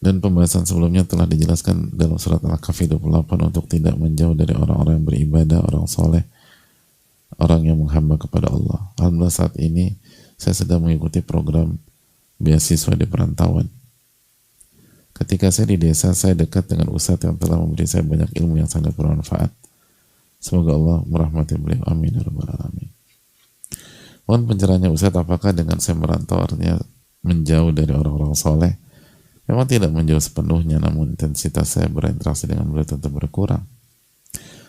Dan pembahasan sebelumnya telah dijelaskan dalam surat Al-Kahfi 28 untuk tidak menjauh dari orang-orang yang beribadah, orang soleh, orang yang menghamba kepada Allah. Alhamdulillah saat ini saya sedang mengikuti program beasiswa di perantauan. Ketika saya di desa, saya dekat dengan ustadz yang telah memberi saya banyak ilmu yang sangat bermanfaat. Semoga Allah merahmati beliau. Amin ya rabbal alamin. Mohon pencerahannya ustadz, apakah dengan saya merantau artinya menjauh dari orang-orang soleh? Memang tidak menjauh sepenuhnya, namun intensitas saya berinteraksi dengan beliau tentu berkurang.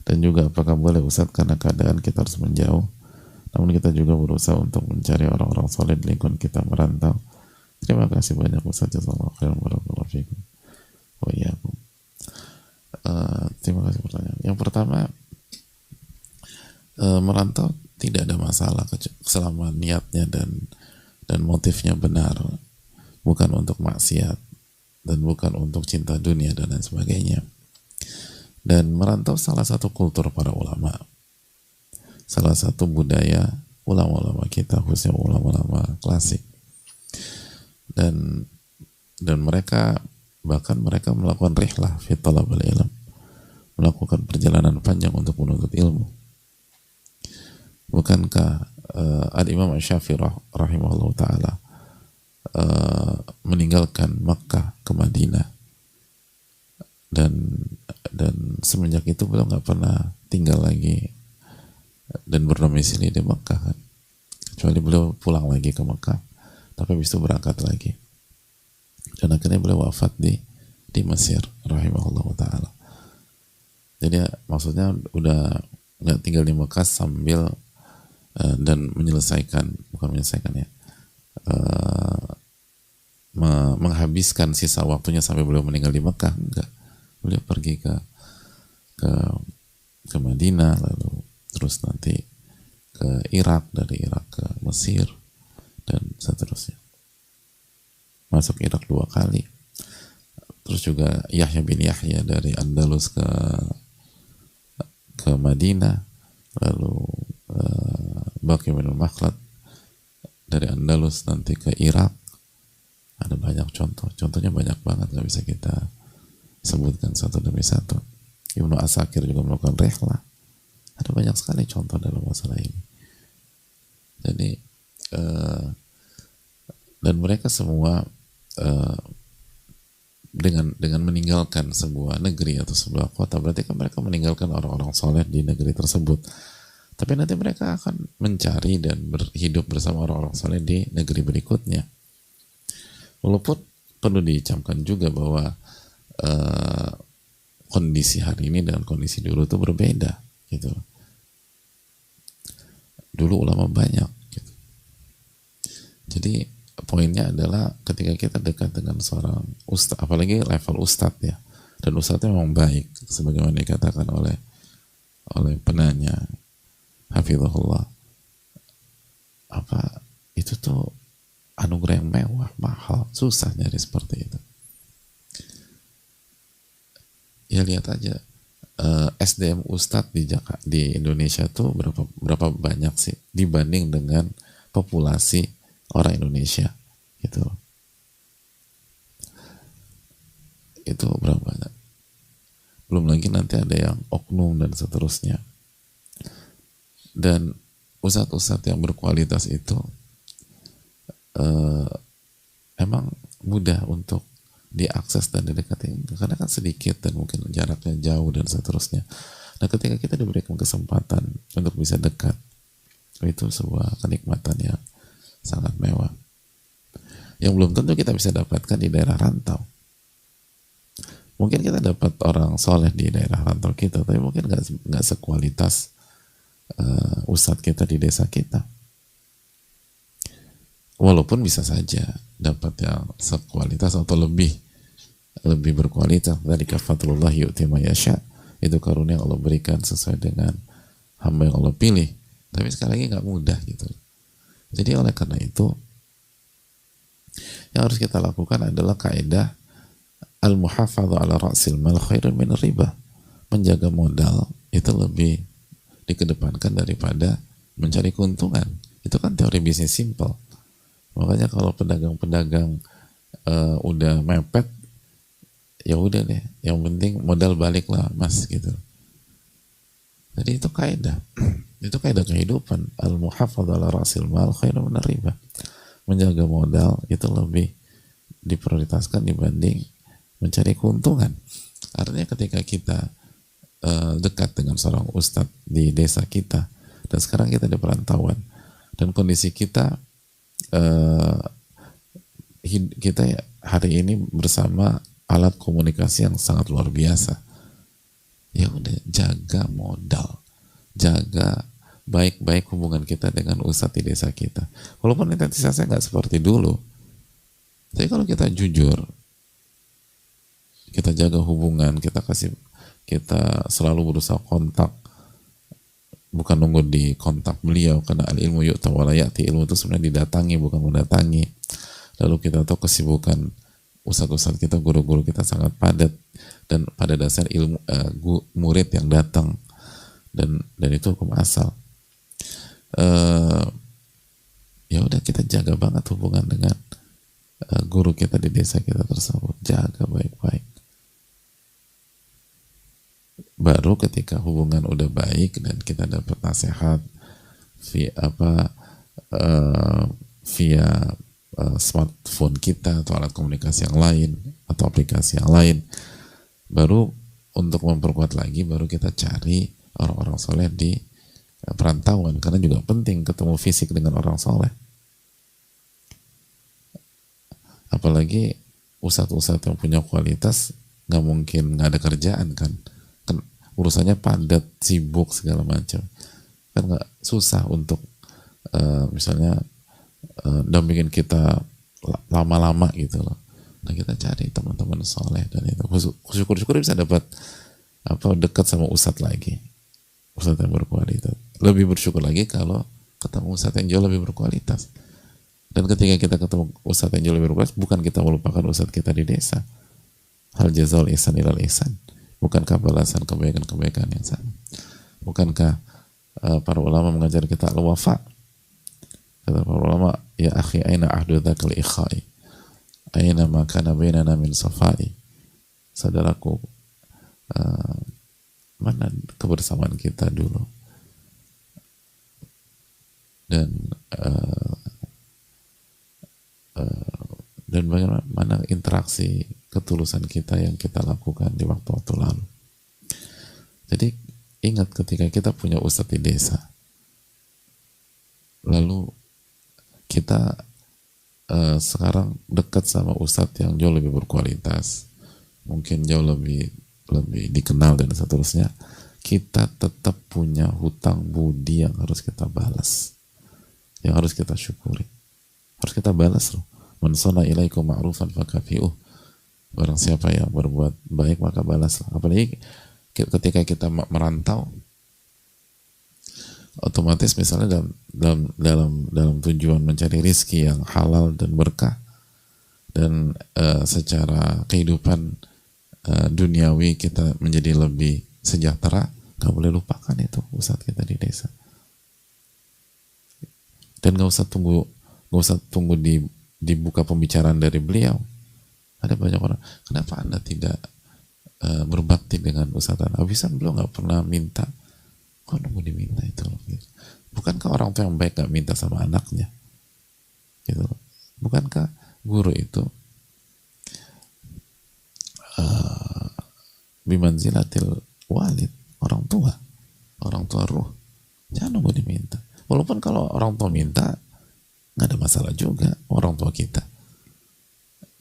Dan juga apakah boleh ustadz karena keadaan kita harus menjauh, namun kita juga berusaha untuk mencari orang-orang soleh di lingkungan kita merantau. Terima kasih banyak Ustaz, jazakallahu khairan barakallahu fikum wa iyyakum. Terima kasih pertanyaan. Yang pertama, merantau tidak ada masalah selama niatnya dan motifnya benar, bukan untuk maksiat dan bukan untuk cinta dunia dan lain sebagainya. Dan merantau salah satu kultur para ulama, salah satu budaya ulama-ulama kita, khususnya ulama-ulama klasik. Dan mereka bahkan mereka melakukan rihlah fi talabul ilm, melakukan perjalanan panjang untuk menuntut ilmu. Bukankah Al-Imam Syafi'i rahimahullah ta'ala meninggalkan Makkah ke Madinah, dan semenjak itu beliau nggak pernah tinggal lagi dan berdomisili di Makkah kan, kecuali beliau pulang lagi ke Makkah, tapi habis itu berangkat lagi, dan akhirnya beliau wafat di Mesir rahimahullah ta'ala. Jadi maksudnya udah nggak tinggal di Mekah sambil dan menghabiskan sisa waktunya sampai beliau meninggal di Mekah, enggak. Beliau pergi ke Madinah, lalu terus nanti ke Irak, dari Irak ke Mesir, dan seterusnya. Masuk Irak 2 kali. Terus juga Yahya bin Yahya dari Andalus ke Madinah, lalu Baqi bin Makhlad dari Andalus nanti ke Irak. Ada banyak contohnya banyak banget, nggak bisa kita sebutkan satu demi satu. Ibnu Asakir juga melakukan rihlah. Ada banyak sekali contoh dalam masalah ini. Jadi dan mereka semua dengan meninggalkan sebuah negeri atau sebuah kota, berarti kan mereka meninggalkan orang-orang soleh di negeri tersebut. Tapi nanti mereka akan mencari dan hidup bersama orang-orang soleh di negeri berikutnya. Walaupun perlu dicamkan juga bahwa kondisi hari ini dengan kondisi dulu itu berbeda gitu. Dulu ulama banyak gitu. Jadi poinnya adalah ketika kita dekat dengan seorang ustaz, apalagi level ustaz ya, dan ustaznya memang baik sebagaimana dikatakan oleh penanya hafizahullah, apa itu tuh anugerah yang mewah, mahal, susah nyari seperti itu. Ya lihat aja SDM Ustadz di Indonesia tuh berapa banyak sih dibanding dengan populasi orang Indonesia gitu. Itu berapa banyak? Belum lagi nanti ada yang oknum dan seterusnya. Dan ustadz-ustadz yang berkualitas itu emang mudah untuk diakses dan didekati, karena kan sedikit dan mungkin jaraknya jauh dan seterusnya. Nah ketika kita diberikan kesempatan untuk bisa dekat, itu sebuah kenikmatan yang sangat mewah yang belum tentu kita bisa dapatkan di daerah rantau. Mungkin kita dapat orang soleh di daerah rantau kita, tapi mungkin nggak sekualitas ustadz kita di desa kita. Walaupun bisa saja dapat yang sekualitas atau lebih berkualitas. Dari fadlullah yu'ti ma yasha, itu karunia Allah berikan sesuai dengan hamba yang Allah pilih. Tapi sekali lagi nggak mudah gitu. Jadi oleh karena itu yang harus kita lakukan adalah kaidah al-muhafadhu ala ra'sil mal khairun min riba. Menjaga modal itu lebih dikedepankan daripada mencari keuntungan. Itu kan teori bisnis simple. Makanya kalau pedagang-pedagang udah mepet, ya udah deh, yang penting modal balik lah mas gitu. Jadi itu kaidah, itu kaidah kehidupan. Al muhafadzah ala rasil mal khairu min riba. Menjaga modal itu lebih diprioritaskan dibanding mencari keuntungan. Artinya ketika kita dekat dengan seorang ustadz di desa kita, dan sekarang kita di perantauan, dan kondisi kita kita hari ini bersama alat komunikasi yang sangat luar biasa. Ya udah, jaga modal, jaga baik-baik hubungan kita dengan ustadz di desa kita. Walaupun intensitasnya nggak seperti dulu, tapi kalau kita jujur, kita jaga hubungan, kita selalu berusaha kontak, bukan nunggu di kontak beliau, karena al ilmu yu'ta wa la ya'ti, ilmu itu sebenarnya didatangi bukan mendatangi. Lalu kita tahu kesibukan ustadz-ustadz kita, guru-guru kita sangat padat, dan pada dasar ilmu murid yang datang, dan itu hukum asal. Ya udah, kita jaga banget hubungan dengan guru kita di desa kita tersebut, jaga baik-baik. Baru ketika hubungan udah baik dan kita dapat nasihat via smartphone kita atau alat komunikasi yang lain atau aplikasi yang lain, baru untuk memperkuat lagi, baru kita cari orang-orang soleh di perantauan, karena juga penting ketemu fisik dengan orang soleh. Apalagi ustadz-ustadz yang punya kualitas, nggak mungkin nggak ada kerjaan kan urusannya padat, sibuk segala macam, kan nggak, susah untuk misalnya dampingin kita lama-lama gitu loh. Nah, kita cari teman-teman soleh, dan itu syukur-syukur bisa dapat dekat sama ustadz lagi, ustadz yang berkualitas. Lebih bersyukur lagi kalau ketemu ustadz yang jauh lebih berkualitas. Dan ketika kita ketemu ustadz yang jauh lebih berkualitas, bukan kita melupakan ustadz kita di desa. Hal jazaul ihsan ilal ihsan. Bukankah balasan kebaikan-kebaikan yang sama? Bukankah para ulama mengajar kita al-wafa? Kata para ulama, ya akhi, aina ahdu dzakal ikhai? Aina ma kana bainana min safai? Saudaraku, mana kebersamaan kita dulu? Dan bagaimana interaksi ketulusan kita yang kita lakukan di waktu-waktu lalu. Jadi ingat, ketika kita punya ustadz di desa, lalu kita sekarang dekat sama ustadz yang jauh lebih berkualitas, mungkin jauh lebih dikenal dan seterusnya, kita tetap punya hutang budi yang harus kita balas, yang harus kita syukuri, harus kita balas loh. Man sana ilaikum ma'rufan fakafi'uh. Barang siapa yang berbuat baik maka balaslah. Apalagi ketika kita merantau, otomatis misalnya dalam tujuan mencari rizki yang halal dan berkah, dan secara kehidupan duniawi kita menjadi lebih sejahtera, gak boleh lupakan itu ustadz kita di desa. Dan gak usah tunggu dibuka pembicaraan dari beliau. Ada banyak orang, kenapa Anda tidak berbakti dengan ustadz Anda? Abisan beliau nggak pernah minta. Kok nunggu diminta itu? Bukankah orang tua yang baik nggak minta sama anaknya? Gitu. Bukankah guru itu bimanzilatil walid, orang tua ruh? Jangan nunggu diminta. Walaupun kalau orang tua minta nggak ada masalah juga, orang tua kita.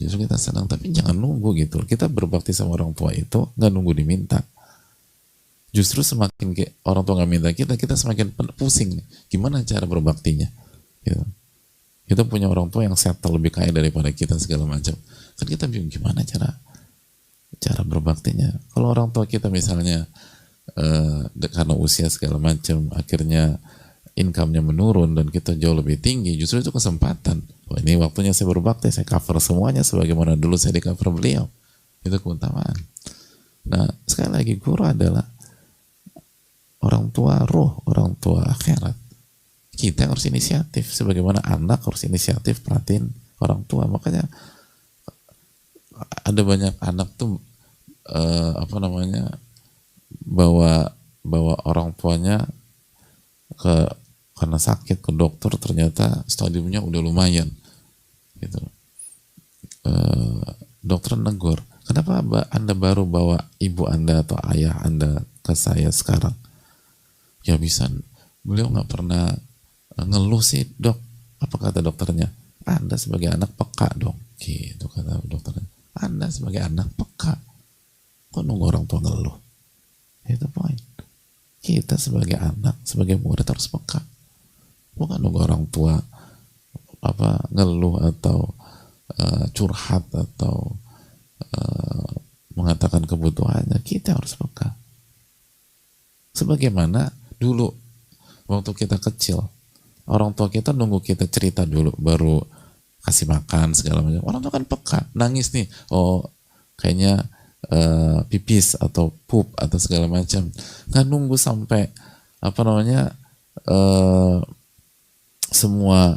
Justru kita senang, tapi jangan nunggu gitu. Kita berbakti sama orang tua itu nggak nunggu diminta. Justru semakin orang tua nggak minta kita semakin pusing. Gimana cara berbaktinya? Gitu. Kita punya orang tua yang settle lebih kaya daripada kita segala macam. Kan kita bingung gimana cara berbaktinya. Kalau orang tua kita misalnya karena usia segala macam, akhirnya income-nya menurun dan kita jauh lebih tinggi, justru itu kesempatan. Wah, ini waktunya saya berbakti, saya cover semuanya sebagaimana dulu saya di cover beliau. Itu keutamaan. Nah, sekali lagi, guru adalah orang tua ruh, orang tua akhirat. Kita harus inisiatif, sebagaimana anak harus inisiatif perhatiin orang tua. Makanya ada banyak anak tuh apa namanya, bawa bawa orang tuanya ke karena sakit ke dokter, ternyata stadiumnya udah lumayan gitu. Dokter negur, kenapa Anda baru bawa ibu Anda atau ayah Anda ke saya sekarang? Ya bisa, beliau nggak pernah ngeluh sih dok. Apa kata dokternya? Anda sebagai anak peka dong, gitu kata dokternya. Anda sebagai anak peka, kok nunggu orang tua ngeluh? Itu poin. Kita sebagai anak, sebagai murid harus peka, bukan nunggu orang tua apa ngeluh atau curhat atau mengatakan kebutuhannya. Kita harus peka. Sebagaimana dulu waktu kita kecil, orang tua kita nunggu kita cerita dulu baru kasih makan segala macam. Orang tua kan peka, nangis nih, oh kayaknya pipis atau pup atau segala macam. Nggak nunggu sampai apa namanya semua,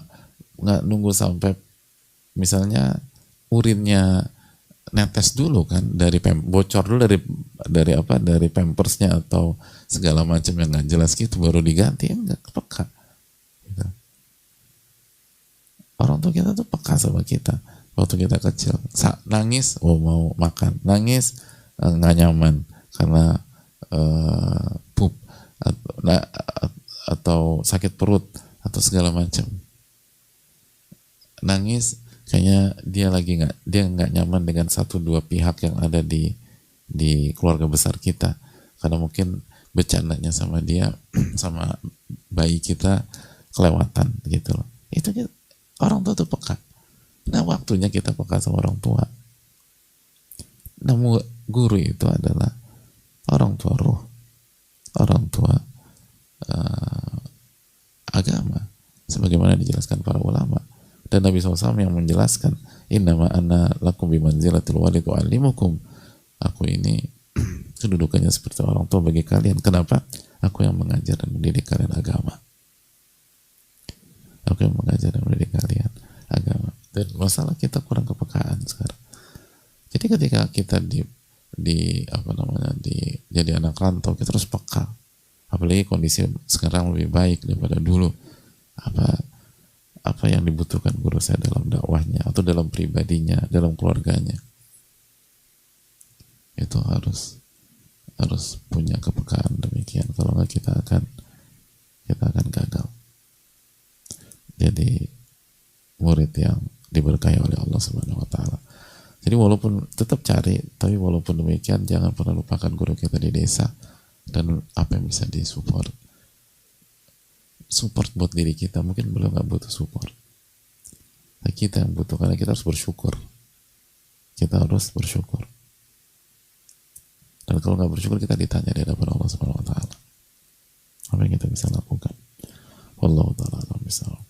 nggak nunggu sampai misalnya urinnya netes dulu kan, dari bocor dulu dari apa, dari pampersnya atau segala macam yang nggak jelas gitu baru diganti. Enggak peka gitu. Orang tua kita tuh peka sama kita waktu kita kecil. Nangis, oh mau makan, nangis nggak nyaman karena pup atau sakit perut atau segala macam. Nangis kayaknya dia nggak nyaman dengan satu dua pihak yang ada di keluarga besar kita, karena mungkin bercandanya sama dia sama bayi kita kelewatan gitu loh. Itu orang tua tuh peka. Nah waktunya kita peka sama orang tua. Namun guru itu adalah orang tua ruh, orang tua agama, sebagaimana dijelaskan para ulama. Dan Nabi SAW yang menjelaskan, innama anna lakum bimanzilatil walid wa'alimukum. Aku ini kedudukannya seperti orang tua bagi kalian. Kenapa? Aku yang mengajar dan mendidik kalian agama. Aku yang mengajar dan mendidik kalian agama. Dan masalah kita kurang kepekaan sekarang. Jadi ketika kita jadi anak rantau, kita harus peka. Apalagi kondisi sekarang lebih baik daripada dulu. Apa yang dibutuhkan guru saya dalam dakwahnya atau dalam pribadinya, dalam keluarganya, itu harus punya kepekaan demikian. Kalau nggak kita akan gagal jadi murid yang diberkahi oleh Allah Subhanahu Wa Taala. Jadi walaupun tetap cari, tapi walaupun demikian jangan pernah lupakan guru kita di desa dan apa yang bisa disupport. Support buat diri kita, mungkin beliau nggak butuh support. Nah, kita yang butuh, karena kita harus bersyukur. Kita harus bersyukur. Dan kalau nggak bersyukur, kita ditanya di hadapan Allah Subhanahu Wa Taala. Apa yang kita bisa lakukan? Wallahu taala a'lam bishawab.